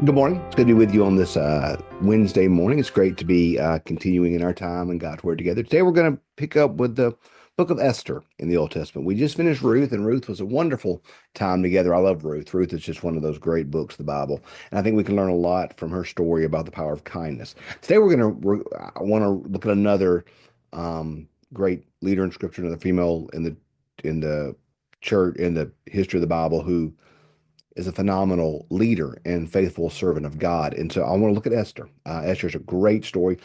Good morning. It's good to be with you on this Wednesday morning. It's great to be continuing in our time in God's Word together. Today we're going to pick up with the book of Esther in the Old Testament. We just finished Ruth, and Ruth was a wonderful time together. I love Ruth. Ruth is just one of those great books of the Bible, and I think we can learn a lot from her story about the power of kindness. Today I want to look at another great leader in Scripture, another female in the church in the history of the Bible who is a phenomenal leader and faithful servant of God. And so I want to look at Esther. Esther is a great story.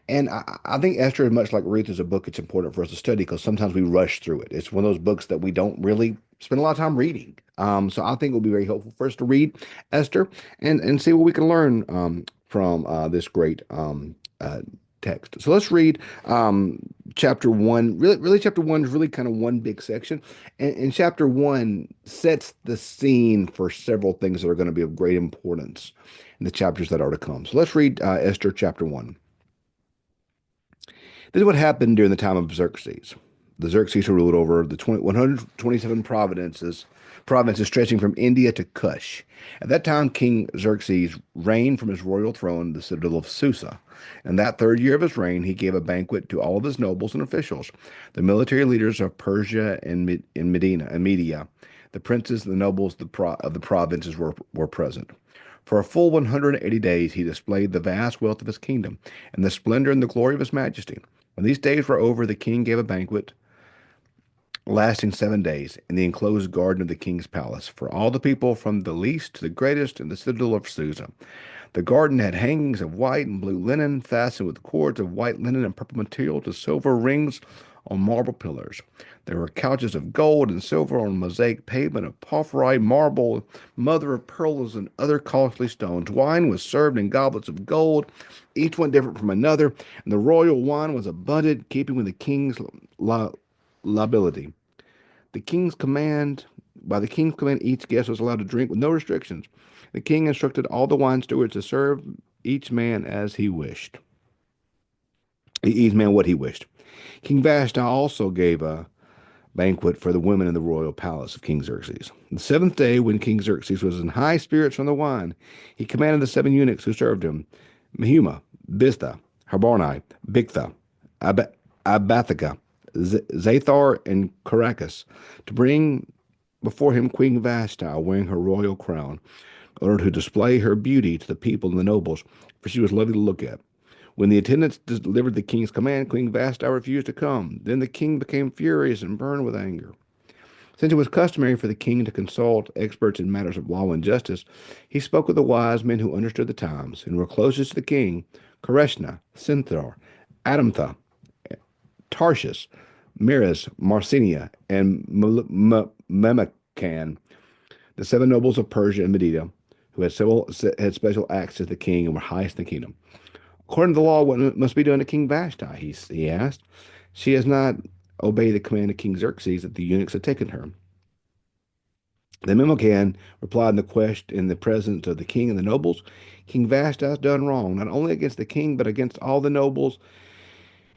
And I think Esther is much like Ruth is a book it's important for us to study because sometimes we rush through it. It's one of those books that we don't really spend a lot of time reading. So I think it will be very helpful for us to read Esther and see what we can learn from this great text. So let's read chapter one. Really, chapter one is really kind of one big section. And chapter one sets the scene for several things that are going to be of great importance in the chapters that are to come. So let's read Esther chapter one. This is what happened during the time of Xerxes. The Xerxes who ruled over the 127 provinces stretching from India to Kush. At that time, King Xerxes reigned from his royal throne in the citadel of Susa. In that third year of his reign, he gave a banquet to all of his nobles and officials, the military leaders of Persia and Media. The princes and the nobles of the provinces were present. For a full 180 days, he displayed the vast wealth of his kingdom and the splendor and the glory of his majesty. When these days were over, the king gave a banquet lasting 7 days in the enclosed garden of the king's palace for all the people from the least to the greatest in the citadel of Susa. The garden had hangings of white and blue linen fastened with cords of white linen and purple material to silver rings on marble pillars. There were couches of gold and silver on mosaic pavement of porphyry, marble, mother of pearls, and other costly stones. Wine was served in goblets of gold, each one different from another, and the royal wine was abundant, keeping with the king's liability. The king's command, by the king's command, each guest was allowed to drink with no restrictions. The king instructed all the wine stewards to serve each man as he wished, each man what he wished. King Vashti also gave a banquet for the women in the royal palace of King Xerxes. The seventh day, when King Xerxes was in high spirits from the wine, he commanded the seven eunuchs who served him, Mehuma, Biztha, Harboni, Bigtha, Ab- Abathaka, Zathar, and Caracas, to bring before him Queen Vashti wearing her royal crown, in order to display her beauty to the people and the nobles, for she was lovely to look at. When the attendants delivered the king's command, Queen Vashti refused to come. Then the king became furious and burned with anger. Since it was customary for the king to consult experts in matters of law and justice, he spoke with the wise men who understood the times and were closest to the king: Koreshna, Sinthar, Adamtha, Tarshish, Meres, Marcinia, and Memucan, the seven nobles of Persia and Media, who had special acts to the king and were highest in the kingdom. According to the law, what must be done to King Vashti? He asked. She has not obeyed the command of King Xerxes that the eunuchs had taken her. The Memucan replied in the presence of the king and the nobles, King Vashti has done wrong, not only against the king, but against all the nobles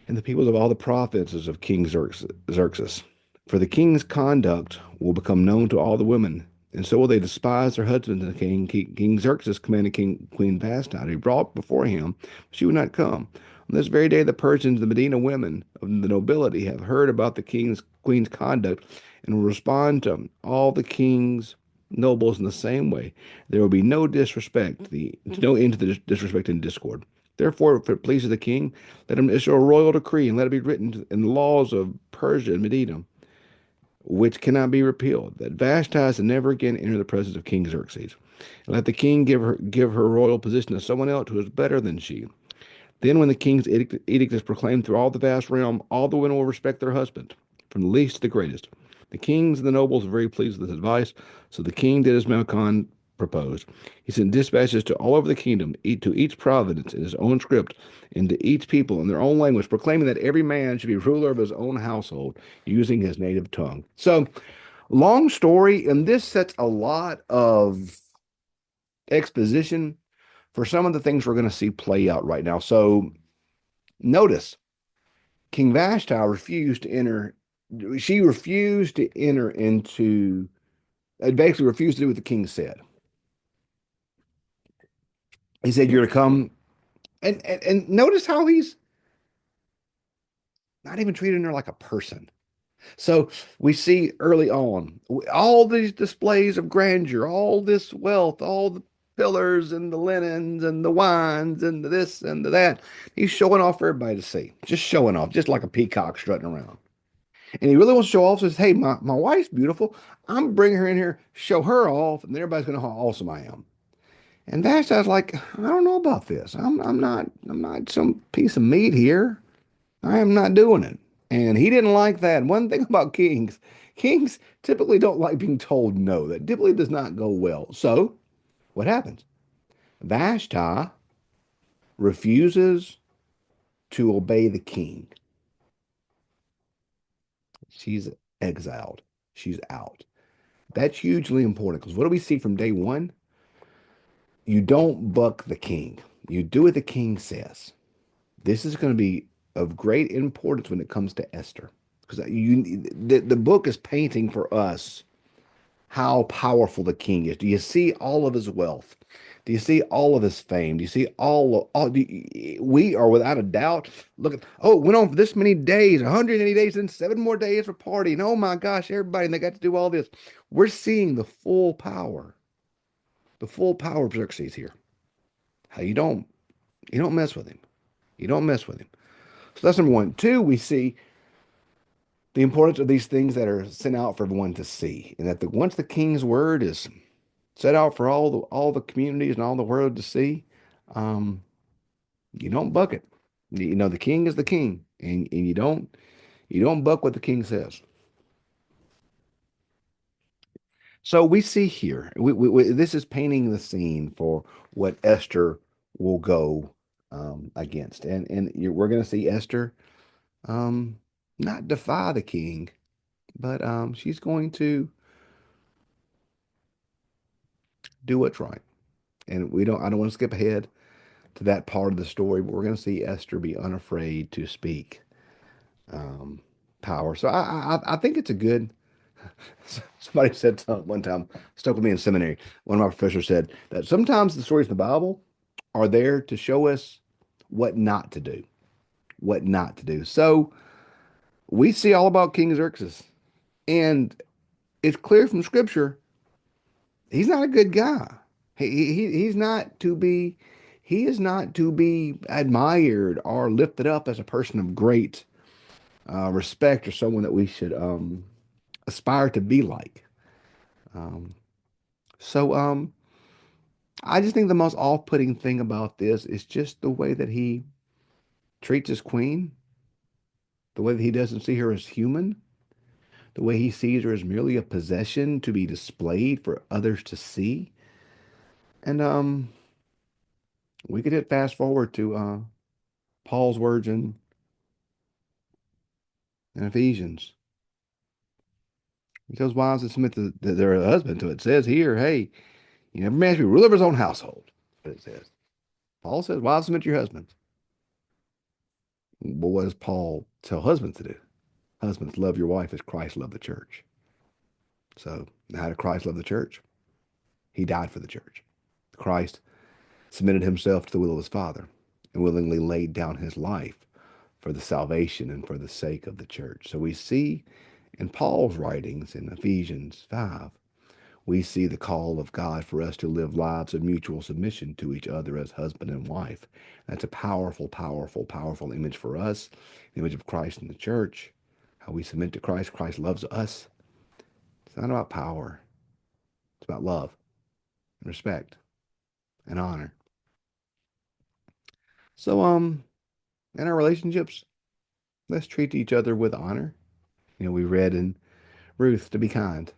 and the peoples of all the provinces of King Xerxes. For the king's conduct will become known to all the women, and so will they despise their husbands. And the King Xerxes commanded Queen Vashti to be brought before him, but she would not come. On this very day, the Persians, the Medina women of the nobility, have heard about the queen's conduct, and will respond to all the king's nobles in the same way. There will be no end to the disrespect and discord. Therefore, if it pleases the king, let him issue a royal decree, and let it be written in the laws of Persia and Media, which cannot be repealed, that Vashti is to never again enter the presence of King Xerxes. And let the king give her royal position to someone else who is better than she. Then, when the king's edict is proclaimed through all the vast realm, all the women will respect their husband, from the least to the greatest. The kings and the nobles were very pleased with this advice, so the king did as Memucan proposed. He sent dispatches to all over the kingdom, to each province in his own script, and to each people in their own language, proclaiming that every man should be ruler of his own household, using his native tongue. So, long story, and this sets a lot of exposition for some of the things we're going to see play out right now. So, notice King Vashti refused to enter. She refused to enter into, basically refused to do what the king said. He said, "You're to come," and notice how he's not even treating her like a person. So we see early on all these displays of grandeur, all this wealth, all the pillars and the linens and the wines and the this and the that. He's showing off for everybody to see, just showing off, just like a peacock strutting around. And he really wants to show off. Says, "Hey, my wife's beautiful. I'm bringing her in here, show her off, and everybody's going to know how awesome I am." And Vashti's like, "I don't know about this. I'm not some piece of meat here. I am not doing it." And he didn't like that. One thing about kings, kings typically don't like being told no. That typically does not go well. So what happens? Vashti refuses to obey the king. She's exiled. She's out. That's hugely important because what do we see from day one? You don't buck the king. You do what the king says. This is going to be of great importance when it comes to Esther because the book is painting for us how powerful the king is. Do you see all of his wealth? Do you see all of his fame? Do you see we are without a doubt looking, oh, it went on for this many days, 180 days, and 7 more days for partying. Oh my gosh, everybody, and they got to do all this. We're seeing the full power of Xerxes here. How you don't mess with him. You don't mess with him. So that's number one. Two, we see the importance of these things that are sent out for everyone to see, and that once the king's word is set out for all the communities and all the world to see, um, you don't buck it. The king is the king, and you don't buck what the king says. So we see here, this is painting the scene for what Esther will go against, and we're going to see Esther um, not defy the king, but she's going to do what's right. And I don't want to skip ahead to that part of the story, but we're going to see Esther be unafraid to speak um, power. So I think it's a good. Somebody said something one time, stuck with me in seminary. One of my professors said that sometimes the stories in the Bible are there to show us what not to do, what not to do. So we see all about King Xerxes, and it's clear from Scripture he's not a good guy. He's not to be. He is not to be admired or lifted up as a person of great respect or someone that we should aspire to be like. Um, so I just think the most off-putting thing about this is just the way that he treats his queen, the way that he doesn't see her as human, the way he sees her as merely a possession to be displayed for others to see. And we could hit fast forward to Paul's words in Ephesians. He tells wives to submit to their husband to it. It says here, hey, every man should be ruler of his own household. But it says. Paul says, wives submit to your husbands. But what does Paul tell husbands to do? Husbands, love your wife as Christ loved the church. So, how did Christ love the church? He died for the church. Christ submitted himself to the will of his Father and willingly laid down his life for the salvation and for the sake of the church. So we see in Paul's writings in Ephesians 5, we see the call of God for us to live lives of mutual submission to each other as husband and wife. That's a powerful, powerful, powerful image for us, the image of Christ in the church, how we submit to Christ. Christ loves us. It's not about power. It's about love and respect and honor. So, in our relationships, let's treat each other with honor. We read in Ruth to be kind.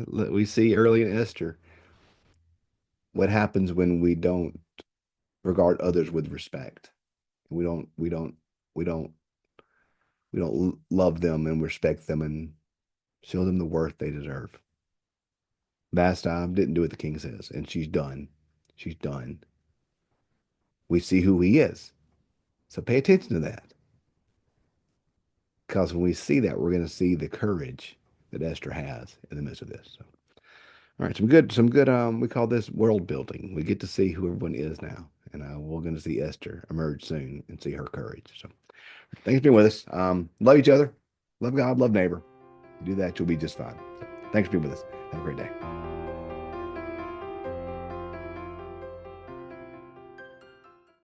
We see early in Esther what happens when we don't regard others with respect. We don't we don't love them and respect them and show them the worth they deserve. Vashti didn't do what the king says, and she's done. She's done. We see who he is. So pay attention to that. Because when we see that, we're going to see the courage that Esther has in the midst of this. So All right, some good. We call this world building. We get to see who everyone is now, and we're going to see Esther emerge soon and see her courage. So, thanks for being with us. Love each other, love God, love neighbor. You do that, you'll be just fine. So, thanks for being with us. Have a great day.